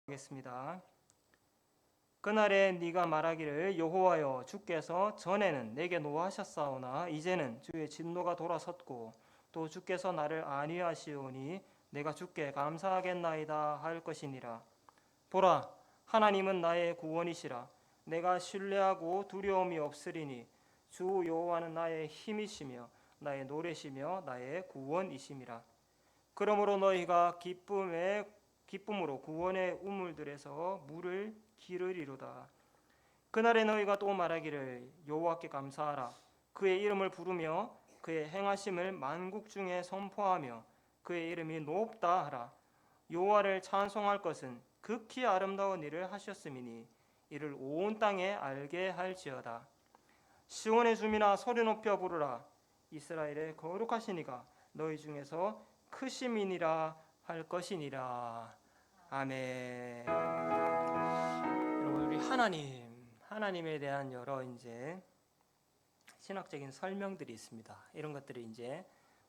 하겠습니다. 그날에 네가 말하기를 여호와여 주께서 전에는 내게 노하셨사오나 이제는 주의 진노가 돌아섰고 또 주께서 나를 안위하시오니 내가 주께 감사하겠나이다 할 것이니라. 보라, 하나님은 나의 구원이시라. 내가 신뢰하고 두려움이 없으리니 주 여호와는 나의 힘이시며 나의 노래시며 나의 구원이심이라. 그러므로 너희가 기쁨으로 구원의 우물들에서 물을 기르리로다. 그날에 너희가 또 말하기를 여호와께 감사하라. 그의 이름을 부르며 그의 행하심을 만국 중에 선포하며 그의 이름이 높다 하라. 여호와를 찬송할 것은 극히 아름다운 일을 하셨음이니 이를 온 땅에 알게 할지어다. 시온의 주민아 소리 높여 부르라. 이스라엘의 거룩하신 이가 너희 중에서 크심이니라 할 것이니라. 아멘. 여러분, 우리 하나님에 대한 여러 이제 신학적인 설명들이 있습니다. 이런 것들을 이제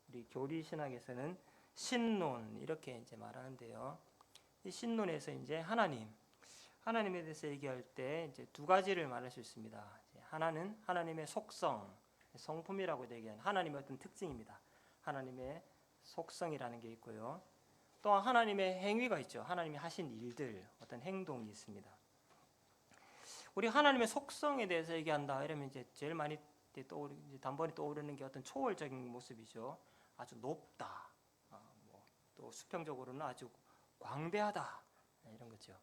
우리 교리 신학에서는 신론 이렇게 이제 말하는데요. 이 신론에서 이제 하나님에 대해서 얘기할 때 이제 두 가지를 말할 수 있습니다. 하나는 하나님의 속성, 성품이라고 얘기하는 하나님의 어떤 특징입니다. 하나님의 속성이라는 게 있고요. 또 하나님의 행위가 있죠. 하나님이 하신 일들, 어떤 행동이 있습니다. 우리 하나님의 속성에 대해서 얘기한다 이러면 이제 제일 많이 단번에 떠오르는 게 어떤 초월적인 모습이죠. 아주 높다, 또 수평적으로는 아주 광대하다 이런 거죠.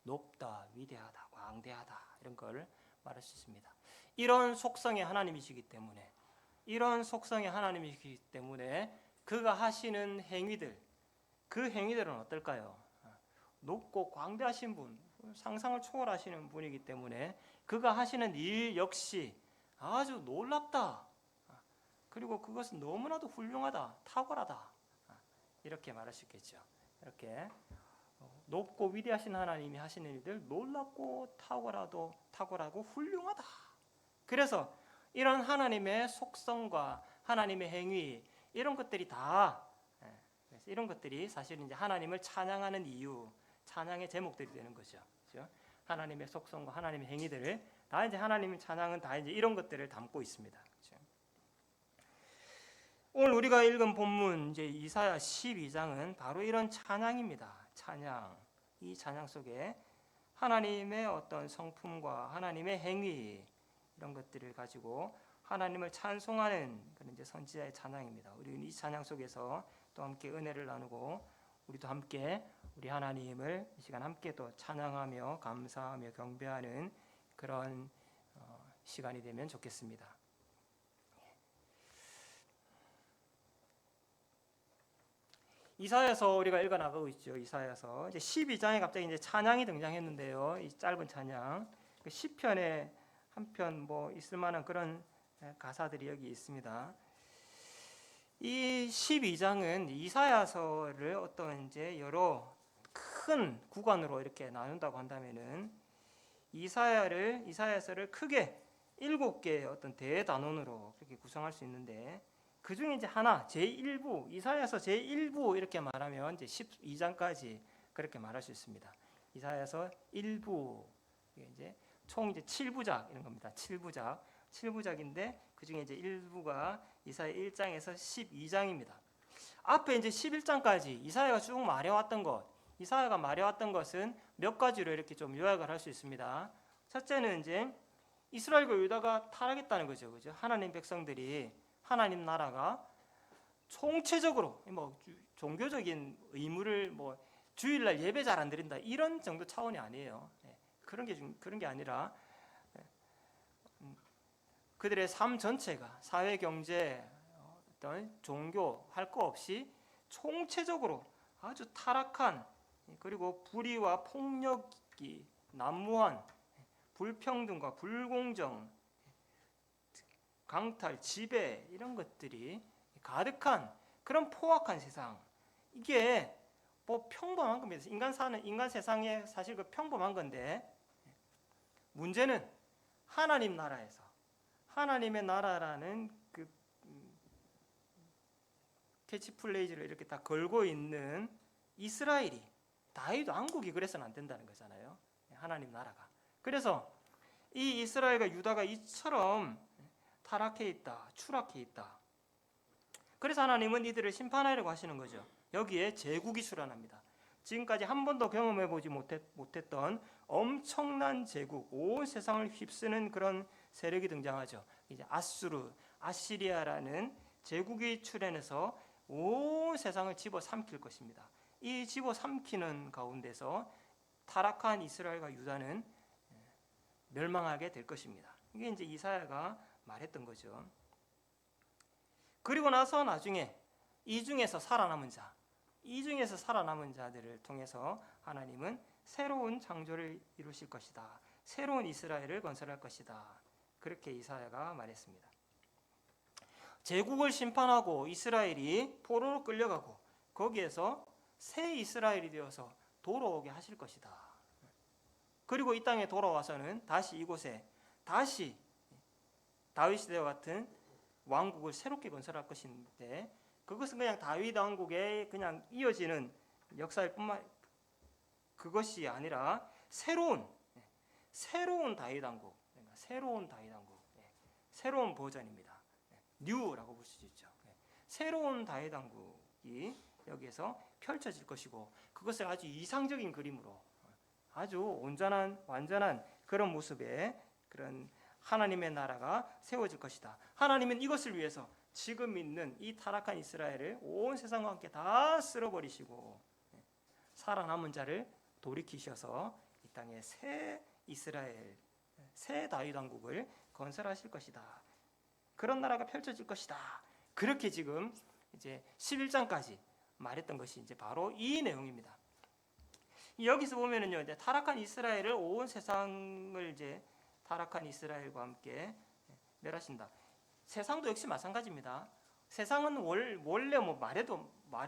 높다, 위대하다, 광대하다 이런 걸 말할 수 있습니다. 이런 속성의 하나님이시기 때문에 그가 하시는 행위들, 그 행위들은 어떨까요? 높고 광대하신 분, 상상을 초월하시는 분이기 때문에 그가 하시는 일 역시 아주 놀랍다. 그리고 그것은 너무나도 훌륭하다, 탁월하다. 이렇게 말할 수 있겠죠. 이렇게 높고 위대하신 하나님이 하시는 일들 놀랍고 탁월하고 훌륭하다. 그래서 이런 하나님의 속성과 하나님의 행위 이런 것들이 사실은 이제 하나님을 찬양하는 이유, 찬양의 제목들이 되는 거죠. 그렇죠? 하나님의 속성과 하나님의 행위들을 다 이제 하나님의 찬양은 다 이제 이런 것들을 담고 있습니다. 그렇죠? 오늘 우리가 읽은 본문 이제 이사야 12장은 바로 이런 찬양입니다. 이 찬양 속에 하나님의 어떤 성품과 하나님의 행위 이런 것들을 가지고 하나님을 찬송하는 그런 이제 선지자의 찬양입니다. 우리는 이 찬양 속에서 또 함께 은혜를 나누고 우리도 함께 우리 하나님을 이 시간 함께 또 찬양하며 감사하며 경배하는 그런 시간이 되면 좋겠습니다. 이사야서 우리가 읽어 나가고 있죠. 이사야서 이제 12장에 갑자기 이제 찬양이 등장했는데요. 이 짧은 찬양, 그 시편에 한편 있을 만한 그런 가사들이 여기 있습니다. 이 12장은 이사야서를 어떤 이제 여러 큰 구간으로 이렇게 나눈다고 한다면은 이사야서를 크게 7개의 어떤 대단원으로 그렇게 구성할 수 있는데 그 중에 이제 하나 제1부 이사야서 제1부 이렇게 말하면 이제 12장까지 그렇게 말할 수 있습니다. 이사야서 1부 이제 총 이제 7부작 이런 겁니다. 7부작인데 그 중에 이제 1부가 이사야 1장에서 12장입니다. 앞에 이제 11장까지 이사야가 쭉 말해왔던 것은 몇 가지로 이렇게 좀 요약을 할 수 있습니다. 첫째는 이제 이스라엘과 유다가 타락했다는 거죠. 그죠? 하나님 백성들이 하나님 나라가 총체적으로 종교적인 의무를 주일날 예배 잘 안 드린다 이런 정도 차원이 아니에요. 그런 게 아니라 그들의 삶 전체가 사회, 경제, 어떤 종교 할 거 없이 총체적으로 아주 타락한 그리고 불의와 폭력이 난무한 불평등과 불공정, 강탈, 지배 이런 것들이 가득한 그런 포악한 세상. 이게 평범한 겁니다. 인간 세상에 사실 그 평범한 건데 문제는 하나님 나라에서 하나님의 나라라는 그 캐치플레이즈를 이렇게 다 걸고 있는 이스라엘이 다윗 왕국이 그래서는 안 된다는 거잖아요. 하나님 나라가. 그래서 이 이스라엘과 유다가 이처럼 타락해 있다, 추락해 있다. 그래서 하나님은 이들을 심판하려고 하시는 거죠. 여기에 제국이 출현합니다. 지금까지 한 번도 경험해 보지 못했던 엄청난 제국, 온 세상을 휩쓰는 그런 세력이 등장하죠. 이제 아시리아라는 제국이 출현해서 온 세상을 집어삼킬 것입니다. 이 집어삼키는 가운데서 타락한 이스라엘과 유다는 멸망하게 될 것입니다. 이게 이제 이사야가 말했던 거죠. 그리고 나서 나중에 이 중에서 살아남은 자들을 통해서 하나님은 새로운 창조를 이루실 것이다. 새로운 이스라엘을 건설할 것이다. 그렇게 이사야가 말했습니다. 제국을 심판하고 이스라엘이 포로로 끌려가고 거기에서 새 이스라엘이 되어서 돌아오게 하실 것이다. 그리고 이 땅에 돌아와서는 다시 이곳에 다시 다윗 시대와 같은 왕국을 새롭게 건설할 것인데, 그것은 그냥 다윗 왕국에 그냥 이어지는 역사일 뿐만 그것이 아니라 새로운 다윗 왕국, 그러니까 새로운 다윗 왕국, 새로운 버전입니다. 뉴라고 볼 수 있죠. 새로운 다윗 왕국이 여기에서 펼쳐질 것이고, 그것을 아주 이상적인 그림으로 아주 온전한 완전한 그런 모습의 그런 하나님의 나라가 세워질 것이다. 하나님은 이것을 위해서 지금 있는 이 타락한 이스라엘을 온 세상과 함께 다 쓸어버리시고 살아남은 자를 돌이키셔서 이 땅에 새 이스라엘, 새 다윗 왕국을 건설하실 것이다. 그런 나라가 펼쳐질 것이다. 그렇게 지금 이제 11장까지 말했던 것이 이제 바로 이 내용입니다. 여기서 보면은요, 이제 타락한 이스라엘을 온 세상을 이제 타락한 이스라엘과 함께 멸하신다. 세상도 역시 마찬가지입니다. 세상은 원래 뭐 말해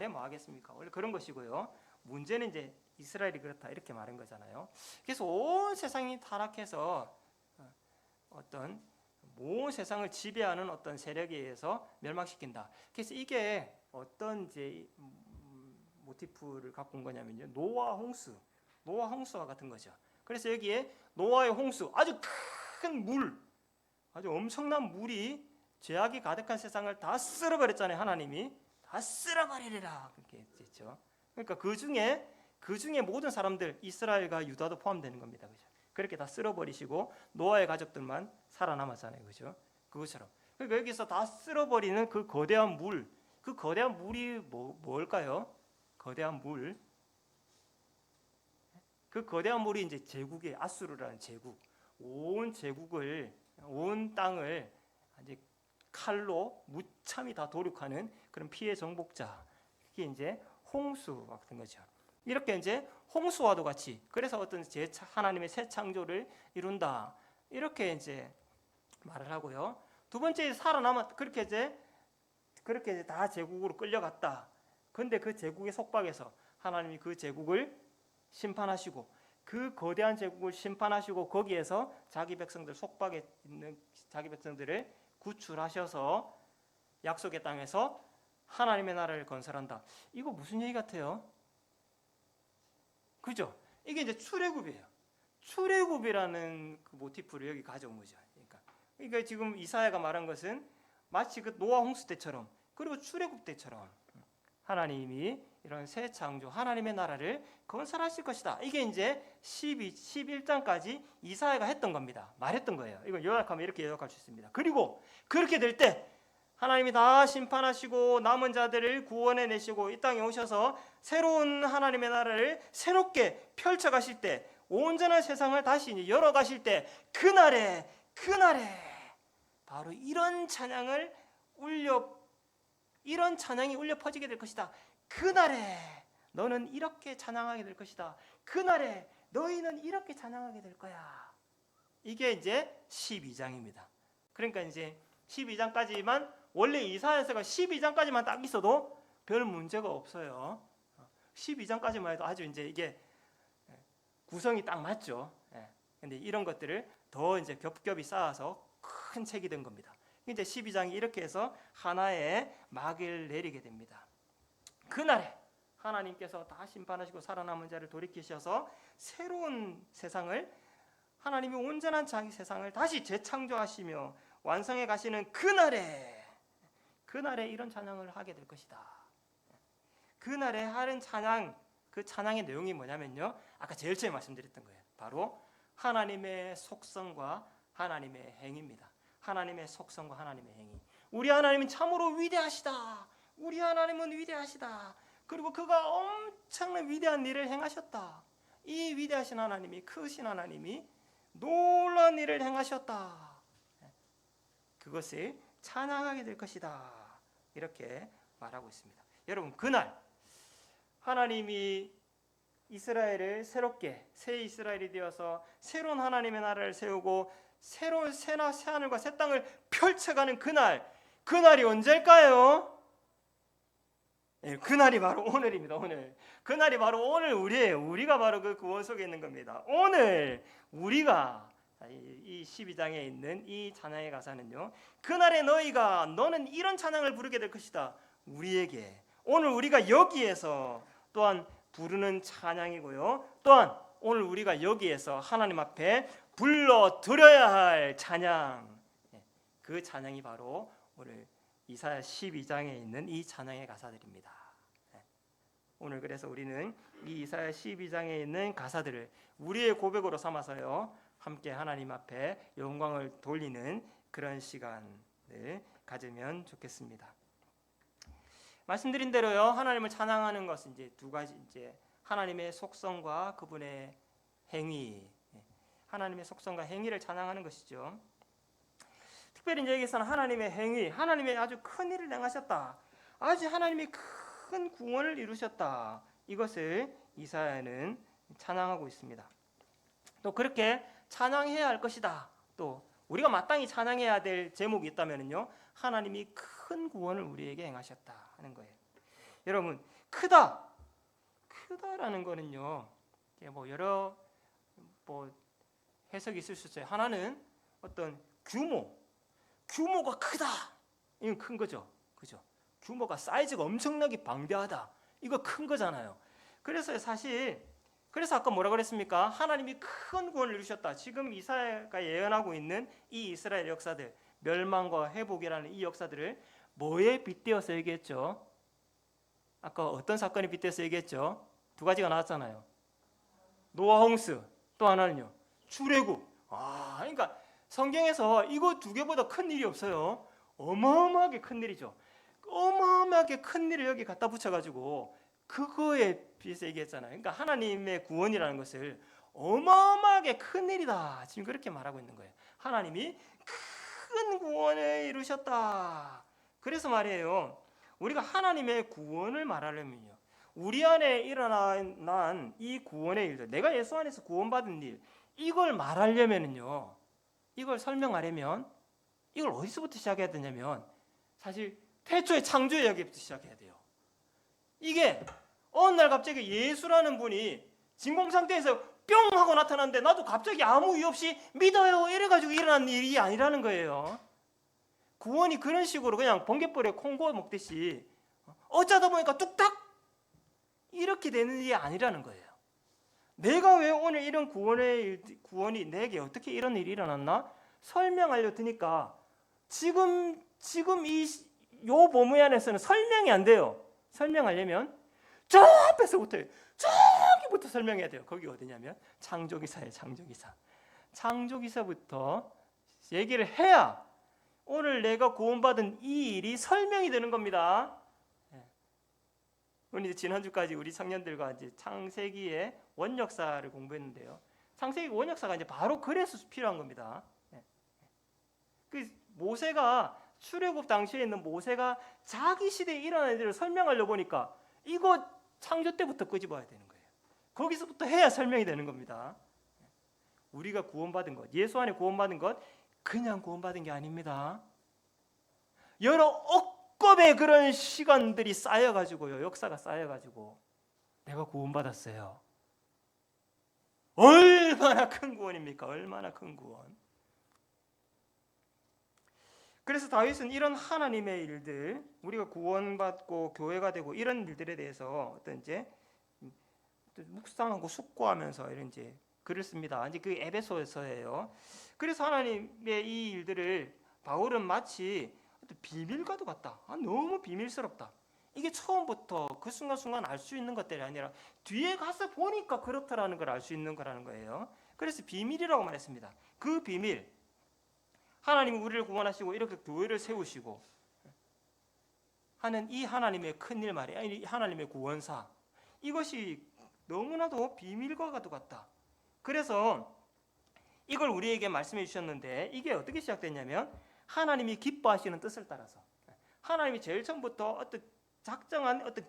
뭐 하겠습니까? 원래 그런 것이고요. 문제는 이제 이스라엘이 그렇다 이렇게 말한 거잖아요. 그래서 온 세상이 타락해서 어떤 온 세상을 지배하는 어떤 세력에 의해서 멸망시킨다. 그래서 이게 어떤 이제 모티프를 갖고 온 거냐면요, 노아 홍수와 같은 거죠. 그래서 여기에 노아의 홍수, 아주 큰 물, 아주 엄청난 물이 죄악이 가득한 세상을 다 쓸어버렸잖아요. 하나님이 다 쓸어버리리라 그렇게 했죠. 그러니까 그 중에 모든 사람들, 이스라엘과 유다도 포함되는 겁니다. 그죠? 그렇게 다 쓸어버리시고 노아의 가족들만 살아남았잖아요. 그죠? 그것처럼. 그러니까 여기서 다 쓸어버리는 그 거대한 물이 뭘까요? 거대한 물. 그 거대한 물이 이제 제국의 아수르라는 제국, 온 땅을 이제 칼로 무참히 다 도륙하는 그런 피해 정복자. 그게 이제 홍수와 같은 거죠. 이렇게 이제 홍수와도 같이, 그래서 어떤 하나님의 새 창조를 이룬다. 이렇게 이제 말을 하고요. 두 번째, 그렇게 이제 다 제국으로 끌려갔다. 그런데 그 제국의 속박에서 하나님이 그 제국을 심판하시고, 그 거대한 제국을 심판하시고 거기에서 자기 백성들, 속박에 있는 자기 백성들을 구출하셔서 약속의 땅에서 하나님의 나라를 건설한다. 이거 무슨 얘기 같아요? 그죠? 이게 이제 출애굽이에요. 출애굽이라는 그 모티프를 여기 가져온 거죠. 그러니까 지금 이사야가 말한 것은 마치 그 노아 홍수 때처럼, 그리고 출애굽 때처럼 하나님이 이런 새 창조, 하나님의 나라를 건설하실 것이다. 이게 이제 11장까지 이사야가 했던 겁니다. 말했던 거예요. 이거 요약하면 이렇게 요약할 수 있습니다. 그리고 그렇게 될 때 하나님이 다 심판하시고 남은 자들을 구원해 내시고 이 땅에 오셔서 새로운 하나님의 나라를 새롭게 펼쳐 가실 때, 온전한 세상을 다시 이제 열어 가실 때, 그날에 바로 이런 찬양이 울려 퍼지게 될 것이다. 그날에 너는 이렇게 찬양하게 될 것이다. 그날에 너희는 이렇게 찬양하게 될 거야. 이게 이제 12장입니다. 그러니까 이제 12장까지만, 원래 이사야서가 12장까지만 딱 있어도 별 문제가 없어요. 12장까지만 해도 아주 이제 이게 구성이 딱 맞죠. 근데 이런 것들을 더 이제 겹겹이 쌓아서 큰 책이 된 겁니다. 이제 12장이 이렇게 해서 하나의 막을 내리게 됩니다. 그날에 하나님께서 다 심판하시고 살아남은 자를 돌이키셔서 새로운 세상을, 하나님이 온전한 자기 세상을 다시 재창조하시며 완성해 가시는 그날에 이런 찬양을 하게 될 것이다. 그날에 하는 찬양, 그 찬양의 내용이 뭐냐면요, 아까 제일 처음에 말씀드렸던 거예요. 바로 하나님의 속성과 하나님의 행위입니다. 하나님의 속성과 하나님의 행위. 우리 하나님은 참으로 위대하시다. 우리 하나님은 위대하시다. 그리고 그가 엄청난 위대한 일을 행하셨다. 이 위대하신 하나님이, 크신 하나님이 놀라운 일을 행하셨다. 그것을 찬양하게 될 것이다. 이렇게 말하고 있습니다. 여러분, 그날 하나님이 이스라엘을 새롭게 새 이스라엘이 되어서 새로운 하나님의 나라를 세우고 새로운 새하늘과 새 땅을 펼쳐가는 그날이 언제일까요? 그날이 바로 오늘입니다. 오늘. 그날이 바로 오늘 우리예요. 우리가 바로 그 구원 속에 있는 겁니다. 오늘 우리가 이 12장에 있는 이 찬양의 가사는요, 그날에 너는 이런 찬양을 부르게 될 것이다. 우리에게 오늘 우리가 여기에서 또한 부르는 찬양이고요, 또한 오늘 우리가 여기에서 하나님 앞에 불러드려야 할 찬양, 그 찬양이 바로 오늘 이사야 12장에 있는 이 찬양의 가사들입니다. 오늘 그래서 우리는 이 이사야 12장에 있는 가사들을 우리의 고백으로 삼아서요, 함께 하나님 앞에 영광을 돌리는 그런 시간을 가지면 좋겠습니다. 말씀드린 대로요, 하나님을 찬양하는 것은 이제 두 가지, 이제 하나님의 속성과 그분의 행위, 하나님의 속성과 행위를 찬양하는 것이죠. 특별히 이제 여기서는 하나님의 행위, 하나님의 아주 큰 일을 행하셨다, 아주 하나님이 큰 구원을 이루셨다, 이것을 이사야는 찬양하고 있습니다. 또 그렇게 찬양해야 할 것이다. 또 우리가 마땅히 찬양해야 될 제목이 있다면요, 하나님이 큰 구원을 우리에게 행하셨다 하는 거예요. 여러분, 크다라는 거는요, 뭐 여러 해석이 있을 수 있어요. 하나는 어떤 규모가 크다, 이건 큰 거죠, 그죠? 규모가, 사이즈가 엄청나게 방대하다, 이거 큰 거잖아요. 그래서 아까 뭐라 그랬습니까? 하나님이 큰 구원을 이루셨다. 지금 이사야가 예언하고 있는 이 이스라엘 역사들, 멸망과 회복이라는 이 역사들을 뭐에 빗대어서 얘기했죠? 아까 어떤 사건에 빗대어서 얘기했죠? 두 가지가 나왔잖아요. 노아 홍수, 또 하나는요, 출애굽. 그러니까 성경에서 이거 두 개보다 큰 일이 없어요. 어마어마하게 큰 일이죠. 어마어마하게 큰 일을 여기 갖다 붙여가지고 그거에 비해서 얘기했잖아요. 그러니까 하나님의 구원이라는 것을 어마어마하게 큰 일이다, 지금 그렇게 말하고 있는 거예요. 하나님이 큰 구원을 이루셨다. 그래서 말이에요, 우리가 하나님의 구원을 말하려면요, 우리 안에 일어난 이 구원의 일들, 내가 예수 안에서 구원받은 일, 이걸 말하려면요, 이걸 설명하려면 이걸 어디서부터 시작해야 되냐면, 사실 태초의 창조 이야기부터 시작해야 돼요. 이게 어느 날 갑자기 예수라는 분이 진공 상태에서 뿅 하고 나타났는데 나도 갑자기 아무 이유 없이 믿어요 이래가지고 일어난 일이 아니라는 거예요. 구원이 그런 식으로 그냥 번갯불에 콩고 먹듯이 어쩌다 보니까 뚝딱 이렇게 되는 일이 아니라는 거예요. 내가 왜 오늘 이런 구원이 내게 어떻게 이런 일이 일어났나 설명하려 드니까 지금 요 본문 안에서는 설명이 안 돼요. 설명하려면 저 앞에서부터, 저기부터 설명해야 돼요. 거기 어디냐면 창조기사예요. 창조기사부터 얘기를 해야 오늘 내가 구원받은 이 일이 설명이 되는 겁니다. 우리 지난주까지 우리 청년들과 이제 창세기의 원역사를 공부했는데요, 창세기 원역사가 이제 바로 그래서 필요한 겁니다. 그 모세가 출애굽 당시에 있는 모세가 자기 시대에 일어난 일을 설명하려고 보니까 이거 창조 때부터 끄집어야 되는 거예요. 거기서부터 해야 설명이 되는 겁니다. 우리가 구원받은 것, 예수 안에 구원받은 것, 그냥 구원받은 게 아닙니다. 여러 억겁의 그런 시간들이 쌓여가지고요, 역사가 쌓여가지고 내가 구원받았어요. 얼마나 큰 구원입니까? 얼마나 큰 구원. 그래서 다윗은 이런 하나님의 일들, 우리가 구원받고 교회가 되고 이런 일들에 대해서 어떤 이제 묵상하고 숙고하면서 이런 이제 글을 씁니다. 이제 그 에베소서예요. 그래서 하나님의 이 일들을 바울은 마치 비밀과도 같다. 너무 비밀스럽다. 이게 처음부터 그 순간순간 알 수 있는 것들이 아니라 뒤에 가서 보니까 그렇다라는 걸 알 수 있는 거라는 거예요. 그래서 비밀이라고 말했습니다. 그 비밀, 하나님이 우리를 구원하시고 이렇게 교회를 세우시고 하는 이 하나님의 큰일 말이야. 이 하나님의 구원사, 이것이 너무나도 비밀과도 같다. 그래서 이걸 우리에게 말씀해 주셨는데, 이게 어떻게 시작됐냐면 하나님이 기뻐하시는 뜻을 따라서, 하나님이 제일 처음부터 어떤 작정한 어떤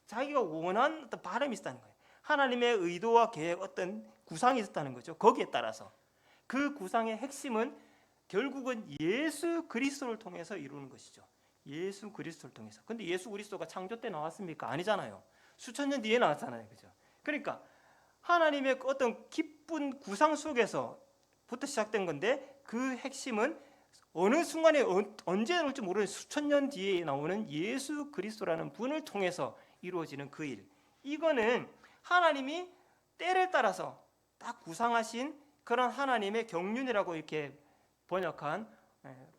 자기가 원한 어떤 바람이 있었다는 거예요. 하나님의 의도와 계획, 어떤 구상이 있었다는 거죠. 거기에 따라서 그 구상의 핵심은 결국은 예수 그리스도를 통해서 이루는 것이죠. 예수 그리스도를 통해서. 근데 예수 그리스도가 창조 때 나왔습니까? 아니잖아요. 수천 년 뒤에 나왔잖아요. 그죠? 그러니까 하나님의 어떤 기쁜 구상 속에서부터 시작된 건데, 그 핵심은 어느 순간에 언제 나올지 모르는 수천 년 뒤에 나오는 예수 그리스도라는 분을 통해서 이루어지는 그 일. 이거는 하나님이 때를 따라서 딱 구상하신 그런 하나님의 경륜이라고 이렇게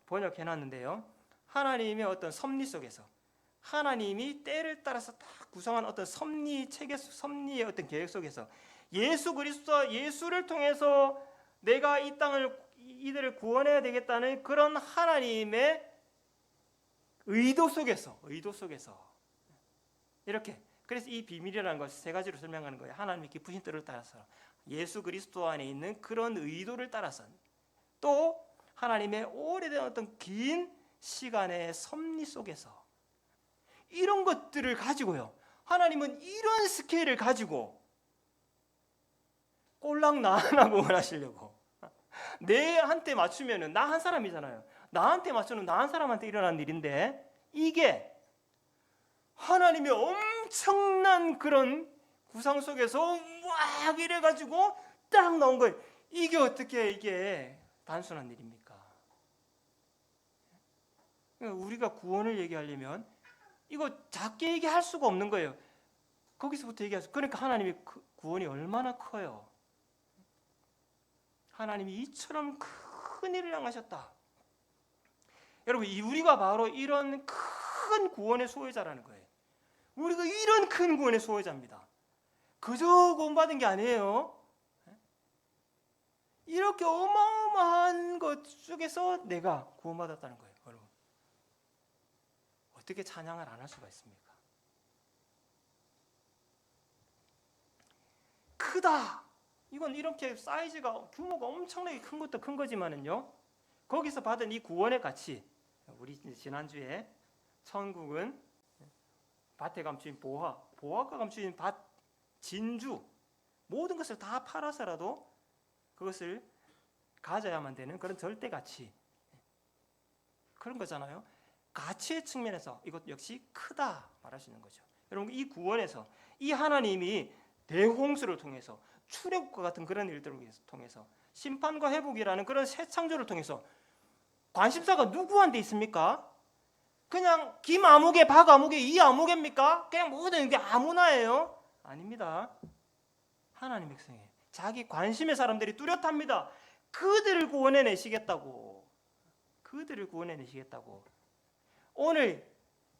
번역해놨는데요. 하나님의 어떤 섭리 속에서 하나님이 때를 따라서 딱 구성한 어떤 섭리의 어떤 계획 속에서 예수 그리스도, 예수를 통해서 내가 이 땅을, 이들을 구원해야 되겠다는 그런 하나님의 의도 속에서 이렇게, 그래서 이 비밀이라는 것을 세 가지로 설명하는 거예요. 하나님의 깊으신 뜻을 따라서, 예수 그리스도 안에 있는 그런 의도를 따라서, 또 하나님의 오래된 어떤 긴 시간의 섭리 속에서, 이런 것들을 가지고요, 하나님은 이런 스케일을 가지고 꼴랑 나 하나 구원하시려고, 내한테 맞추면은 나 한 사람이잖아요. 나한테 맞추는 나 한 사람한테 일어난 일인데, 이게 하나님의 엄청난 그런 구상 속에서 막 이래가지고 딱 나온 거예요. 이게 어떻게 이게 단순한 일입니까? 우리가 구원을 얘기하려면 이거 작게 얘기할 수가 없는 거예요. 거기서부터 얘기하세요. 그러니까 하나님의 구원이 얼마나 커요. 하나님이 이처럼 큰 일을 행하셨다. 여러분, 우리가 바로 이런 큰 구원의 소유자라는 거예요. 우리가 이런 큰 구원의 소유자입니다. 그저 구원받은 게 아니에요. 이렇게 어마어마한 것 속에서 내가 구원받았다는 거예요. 여러분, 어떻게 찬양을 안 할 수가 있습니까? 크다. 이건 이렇게 사이즈가, 규모가 엄청나게 큰 것도 큰 거지만은요, 거기서 받은 이 구원의 가치, 우리 지난주에 천국은 밭에 감추인 보화가 감추인 밭, 진주, 모든 것을 다 팔아서라도 그것을 가져야만 되는 그런 절대 가치, 그런 거잖아요. 가치의 측면에서 이것 역시 크다 말할 수 있는 거죠. 여러분, 이 구원에서 이 하나님이 대홍수를 통해서, 출애굽과 같은 그런 일들을 통해서, 심판과 회복이라는 그런 새 창조를 통해서 관심사가 누구한테 있습니까? 그냥 김 아무개, 박 아무개, 이 아무개입니까? 그냥 모든 게 아무나예요? 아닙니다. 하나님 백성이에요. 자기 관심의 사람들이 뚜렷합니다. 그들을 구원해내시겠다고. 오늘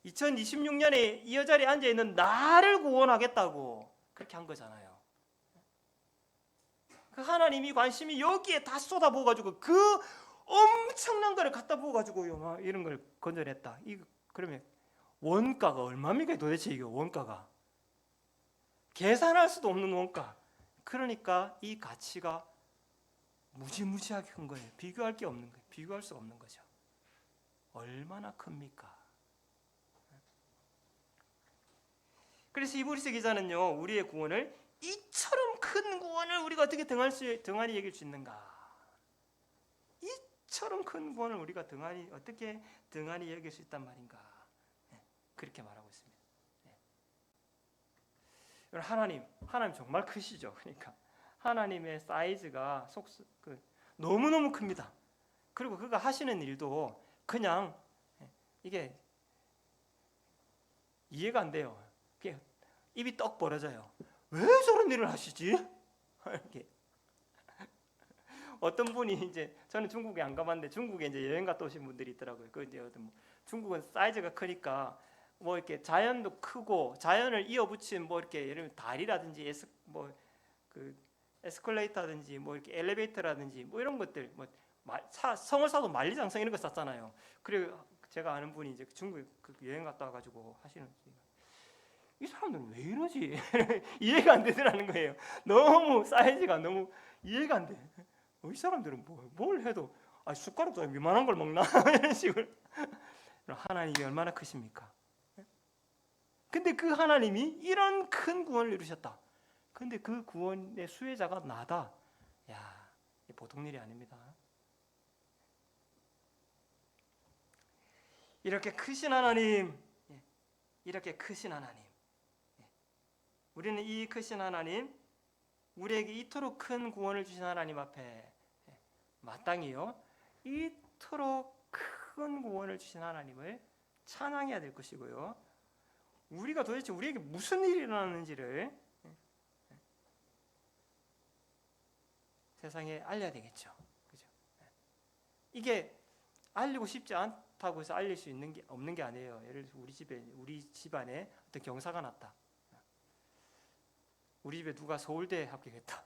2026년에 이 자리에 앉아있는 나를 구원하겠다고 그렇게 한 거잖아요. 그 하나님이 관심이 여기에 다 쏟아부어가지고 그 엄청난 거를 갖다 부어가지고 이런 걸 건져냈다. 그러면 원가가 얼마입니까? 도대체 이게 원가가 계산할 수도 없는 원가. 그러니까 이 가치가 무지무지하게 큰 거예요. 비교할 게 없는 거예요. 비교할 수 없는 거죠. 얼마나 큽니까? 그래서 이브리스 기자는요, 우리의 구원을, 이처럼 큰 구원을 우리가 어떻게 등한히 여길 수 있는가? 이처럼 큰 구원을 우리가 어떻게 등한히 여길 수 있단 말인가? 그렇게 말하고 있습니다. 하나님 정말 크시죠. 그러니까 하나님의 사이즈가 너무너무 큽니다. 그리고 그가 하시는 일도 그냥 이게 이해가 안 돼요. 입이 떡 벌어져요. 왜 저런 일을 하시지? 이렇게. 어떤 분이 이제 저는 중국에 안 가봤는데 중국에 이제 여행 갔다 오신 분들이 있더라고요. 그 이제 중국은 사이즈가 크니까 뭐 이렇게 자연도 크고 자연을 이어붙인 뭐 이렇게 예를 들면 다리라든지 그 에스컬레이터라든지 뭐 이렇게 엘리베이터라든지 뭐 이런 것들 뭐 성을 사도 만리장성 이런 거 쌌잖아요. 그리고 제가 아는 분이 이제 중국에 여행 갔다 와가지고 하시는 이 사람들은 왜 이러지? 이해가 안 되더라는 거예요. 너무 사이즈가 너무 이해가 안 돼. 이 사람들은 뭘 해도 숟가락도 이만한 걸 먹나? 이런 식으로. 하나님이 얼마나 크십니까? 근데 그 하나님이 이런 큰 구원을 이루셨다. 근데 그 구원의 수혜자가 나다. 야, 보통 일이 아닙니다. 이렇게 크신 하나님, 이렇게 크신 하나님. 우리는 이 크신 하나님, 우리에게 이토록 큰 구원을 주신 하나님 앞에 마땅히요, 이토록 큰 구원을 주신 하나님을 찬양해야 될 것이고요. 우리가 도대체 우리에게 무슨 일이 일어나는지를 세상에 알려야 되겠죠. 그죠? 이게 알리고 싶지 않다고 해서 알릴 수 있는 게 없는 게 아니에요. 예를 들어서 우리 집안에 어떤 경사가 났다. 우리 집에 누가 서울대에 합격했다.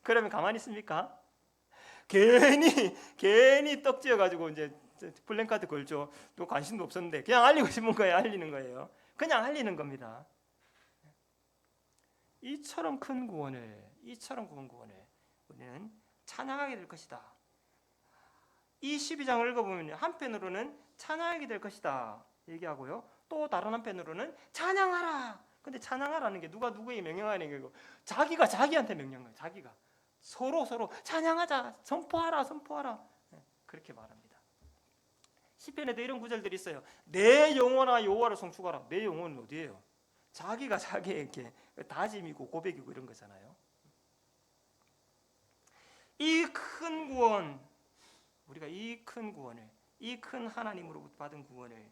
그러면 가만히 있습니까? 괜히 떡지어 가지고 이제 플랜카드 걸죠. 또 관심도 없었는데 그냥 알리고 싶은 거예요. 알리는 거예요. 그냥 알리는 겁니다. 이처럼 큰 구원을 우리는 찬양하게 될 것이다. 이 12장을 읽어보면 한편으로는 찬양하게 될 것이다 얘기하고요. 또 다른 한편으로는 찬양하라. 근데 찬양하라는 게 누가 누구에게 명령하는 게 아니고 자기가 자기한테 명령해요. 자기가 서로 찬양하자, 선포하라. 그렇게 말합니다. 시편에도 이런 구절들이 있어요. 내 영혼아 여호와를 송축하라. 내 영혼은 어디예요? 자기가 자기에게 다짐이고 고백이고 이런 거잖아요. 이 큰 구원, 우리가 이 큰 구원을, 이 큰 하나님으로부터 받은 구원을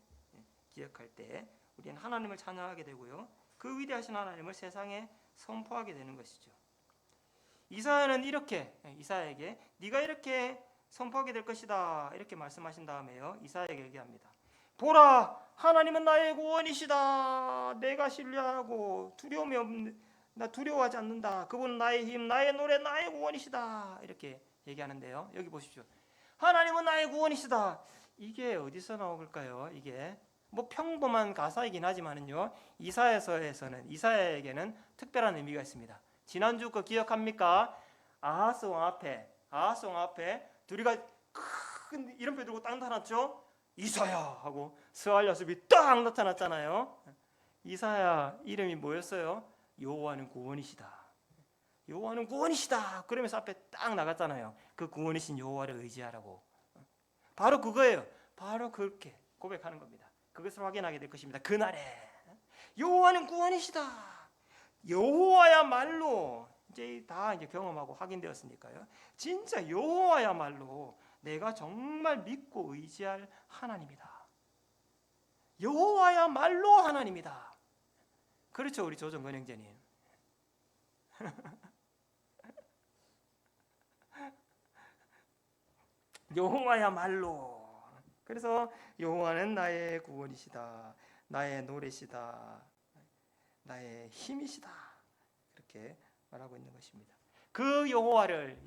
기억할 때 우리는 하나님을 찬양하게 되고요. 그 위대하신 하나님을 세상에 선포하게 되는 것이죠. 이사야는 이사야에게 네가 이렇게 선포하게 될 것이다 이렇게 말씀하신 다음에요. 이사야에게 얘기합니다. 보라, 하나님은 나의 구원이시다. 내가 신뢰하고 두려움이 없는, 나 두려워하지 않는다. 그분은 나의 힘, 나의 노래, 나의 구원이시다. 이렇게 얘기하는데요. 여기 보십시오. 하나님은 나의 구원이시다. 이게 어디서 나올까요? 이게 뭐 평범한 가사이긴 하지만은요. 이사야서에서는 이사야에게는 특별한 의미가 있습니다. 지난주 거 기억합니까? 아하스 왕 앞에 둘이가 큰 이름표 들고 딱 나타났죠? 이사야 하고 스알 야습이 딱 나타났잖아요. 이사야 이름이 뭐였어요? 여호와는 구원이시다. 여호와는 구원이시다. 그러면서 앞에 딱 나갔잖아요. 그 구원이신 여호와를 의지하라고. 바로 그거예요. 바로 그렇게 고백하는 겁니다. 그것을 확인하게 될 것입니다. 그날에 여호와는 구원이시다. 여호와야말로 이제 다 경험하고 확인되었으니까요. 진짜 여호와야말로 내가 정말 믿고 의지할 하나님이다. 여호와야말로 하나님이다. 그렇죠, 우리 조정건행제님. 여호와야말로. 그래서 여호와는 나의 구원이시다. 나의 노래시다. 나의 힘이시다. 그렇게 말하고 있는 것입니다. 그 여호와를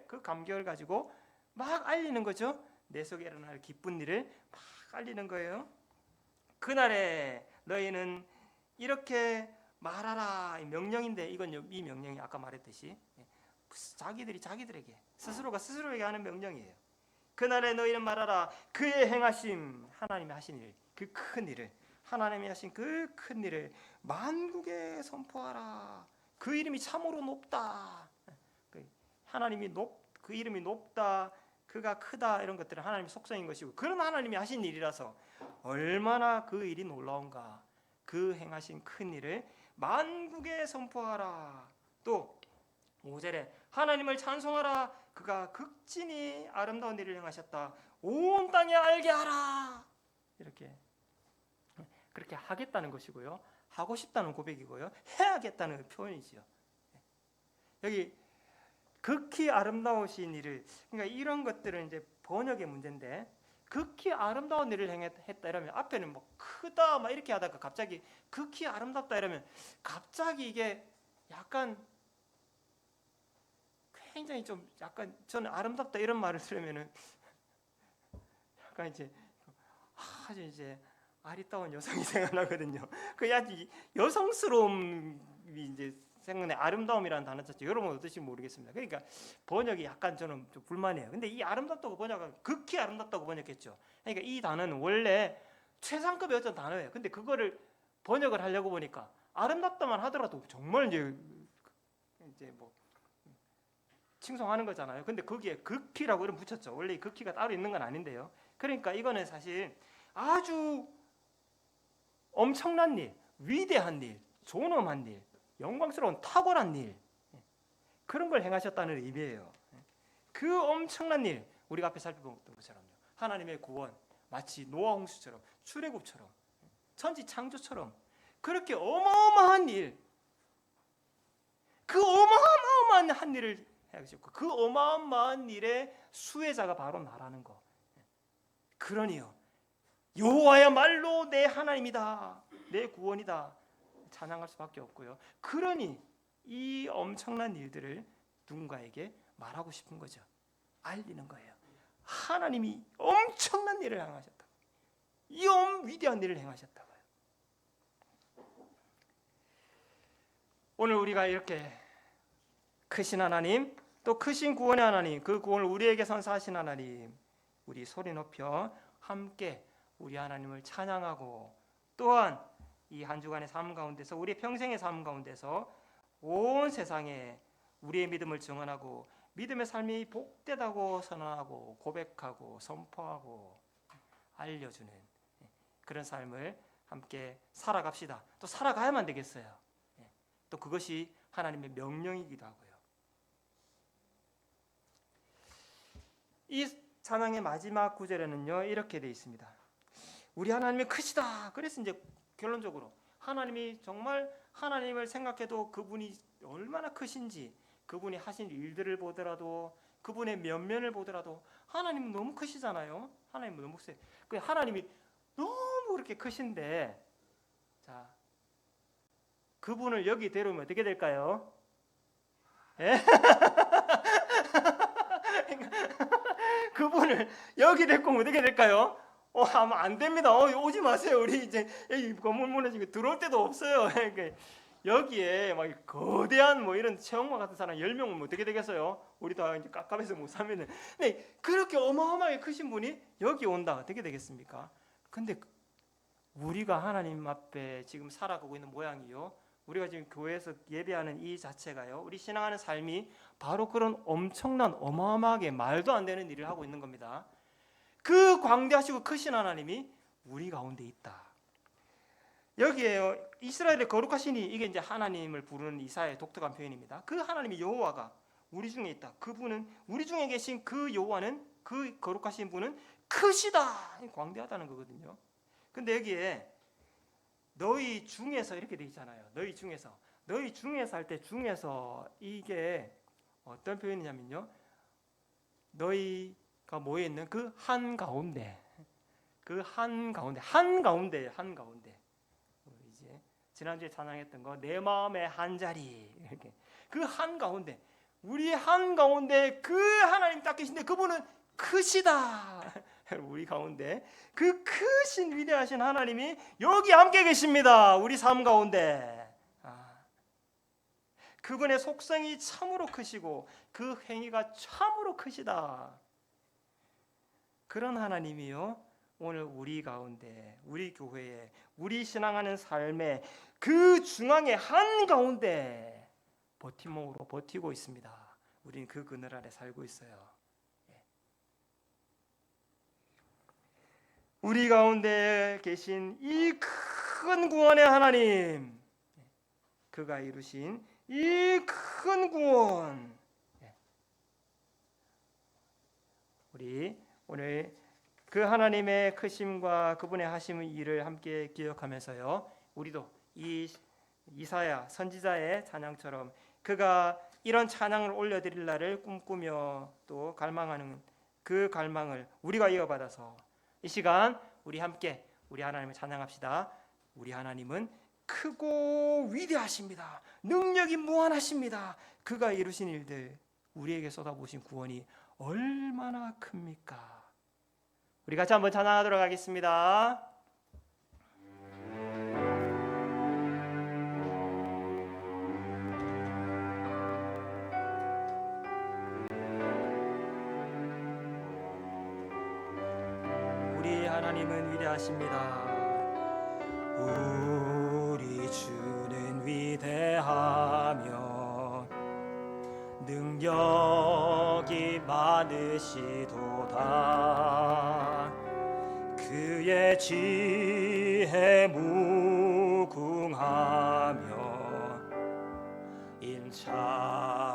그 감격을 가지고 막 알리는 거죠. 내 속에 일어날 기쁜 일을 막 알리는 거예요. 그날에 너희는 이렇게 말하라. 명령인데 이 명령이 아까 말했듯이 자기들에게 스스로가 스스로에게 하는 명령이에요. 그날에 너희는 말하라. 그의 행하심, 하나님이 하신 일, 그 큰 일을, 하나님이 하신 그 큰 일을 만국에 선포하라. 그 이름이 참으로 높다. 그 이름이 높다. 그가 크다. 이런 것들은 하나님의 속성인 것이고 그런 하나님이 하신 일이라서 얼마나 그 일이 놀라운가. 그 행하신 큰 일을 만국에 선포하라. 또 5절에 하나님을 찬송하라. 그가 극진히 아름다운 일을 행하셨다. 온 땅에 알게 하라. 이렇게 그렇게 하겠다는 것이고요. 하고 싶다는 고백이고요. 해야겠다는 표현이지요. 여기 극히 아름다우신 일을, 그러니까 이런 것들은 이제 번역의 문제인데, 극히 아름다운 일을 행했다 이러면 앞에는 뭐 크다 막 이렇게 하다가 갑자기 극히 아름답다 이러면 갑자기 이게 약간 굉장히 좀 약간, 저는 아름답다 이런 말을 들으면은 약간 이제 아주 이제 아리따운 여성이 생각나거든요. 그 아주 여성스러움이 이제 생각나. 아름다움이라는 단어 자체 여러분 어떠신지 모르겠습니다. 그러니까 번역이 약간 저는 좀 불만이에요. 근데 이 아름답다고 번역은 극히 아름답다고 번역했죠. 그러니까 이 단어는 원래 최상급의 어떤 단어예요. 근데 그거를 번역을 하려고 보니까 아름답다만 하더라도 정말 이제 뭐 칭송하는 거잖아요. 근데 거기에 극히라고 이름 붙였죠. 원래 이 극히가 따로 있는 건 아닌데요. 그러니까 이거는 사실 아주 엄청난 일, 위대한 일, 존엄한 일, 영광스러운 탁월한 일, 그런 걸 행하셨다는 의미예요. 그 엄청난 일, 우리가 앞에 살펴본 것처럼요. 하나님의 구원, 마치 노아 홍수처럼, 출애굽처럼, 천지 창조처럼 그렇게 어마어마한 일, 그 어마어마한 일을 해주셨고, 그 어마어마한 일의 수혜자가 바로 나라는 거. 그러니요, 여호와야말로 내 하나님이다, 내 구원이다 찬양할 수밖에 없고요. 그러니 이 엄청난 일들을 누군가에게 말하고 싶은 거죠. 알리는 거예요. 하나님이 엄청난 일을 행하셨다, 이 위대한 일을 행하셨다고요. 오늘 우리가 이렇게 크신 하나님, 또 크신 구원의 하나님, 그 구원을 우리에게 선사하신 하나님, 우리 소리 높여 함께 우리 하나님을 찬양하고, 또한 이 한 주간의 삶 가운데서, 우리 평생의 삶 가운데서 온 세상에 우리의 믿음을 증언하고 믿음의 삶이 복되다고 선언하고 고백하고 선포하고 알려주는 그런 삶을 함께 살아갑시다. 또 살아가야만 되겠어요. 또 그것이 하나님의 명령이기도 하고요. 이 찬양의 마지막 구절에는요 이렇게 되어 있습니다. 우리 하나님이 크시다. 그래서 이제 결론적으로 하나님이 정말, 하나님을 생각해도 그분이 얼마나 크신지, 그분이 하신 일들을 보더라도, 그분의 면면을 보더라도 하나님은 너무 크시잖아요. 하나님은 너무 크세요. 그 하나님이 너무 그렇게 크신데, 자, 그분을 여기 데려오면 어떻게 될까요? 예? 그분을 여기 데리고 오면 어떻게 될까요? 아마 안 됩니다. 오지 마세요. 우리 이제 여기 건물 무너지고 들어올 데도 없어요. 여기에 막 거대한 뭐 이런 체험과 같은 사람 10명 오면 어떻게 되겠어요? 우리 다 이제 깝깝해서 못 사면은. 근데 그렇게 어마어마하게 크신 분이 여기 온다. 어떻게 되겠습니까? 근데 우리가 하나님 앞에 지금 살아가고 있는 모양이요, 우리가 지금 교회에서 예배하는 이 자체가요, 우리 신앙하는 삶이 바로 그런 엄청난, 어마어마하게 말도 안 되는 일을 하고 있는 겁니다. 그 광대하시고 크신 하나님이 우리 가운데 있다. 여기에요, 이스라엘의 거룩하시니, 이게 이제 하나님을 부르는 이사야의 독특한 표현입니다. 그 하나님이 여호와가 우리 중에 있다. 그분은, 우리 중에 계신 그 여호와는, 그 거룩하신 분은 크시다, 광대하다는 거거든요. 근데 여기에 너희 중에서 이렇게 돼 있잖아요. 너희 중에서 할 때 중에서 이게 어떤 표현이냐면요, 너희가 모여 있는 그 한가운데, 그 한가운데예요. 한가운데. 이제 지난주에 찬양했던 거, 내 마음의 한 자리, 이렇게 그 한가운데, 우리 한가운데 그 하나님 딱 계신데 그분은 크시다. 우리 가운데 그 크신 위대하신 하나님이 여기 함께 계십니다. 우리 삶 가운데. 그분의 속성이 참으로 크시고 그 행위가 참으로 크시다. 그런 하나님이요, 오늘 우리 가운데, 우리 교회에, 우리 신앙하는 삶의 그 중앙의 한가운데 버팀목으로 버티고 있습니다. 우리는 그 그늘 아래 살고 있어요. 우리 가운데 계신 이 큰 구원의 하나님, 그가 이루신 이 큰 구원, 우리 오늘 그 하나님의 크심과 그분의 하심 일을 함께 기억하면서요, 우리도 이 이사야 선지자의 찬양처럼 그가 이런 찬양을 올려드릴 날을 꿈꾸며 또 갈망하는 그 갈망을 우리가 이어받아서 이 시간 우리 함께 우리 하나님을 찬양합시다. 우리 하나님은 크고 위대하십니다. 능력이 무한하십니다. 그가 이루신 일들, 우리에게 쏟아부으신 구원이 얼마나 큽니까? 우리 같이 한번 찬양하도록 하겠습니다. 우리 하나님은 위대하십니다. 우리 주는 위대하며 능력이 많으시도다. 그의 지혜 무궁하며 인차는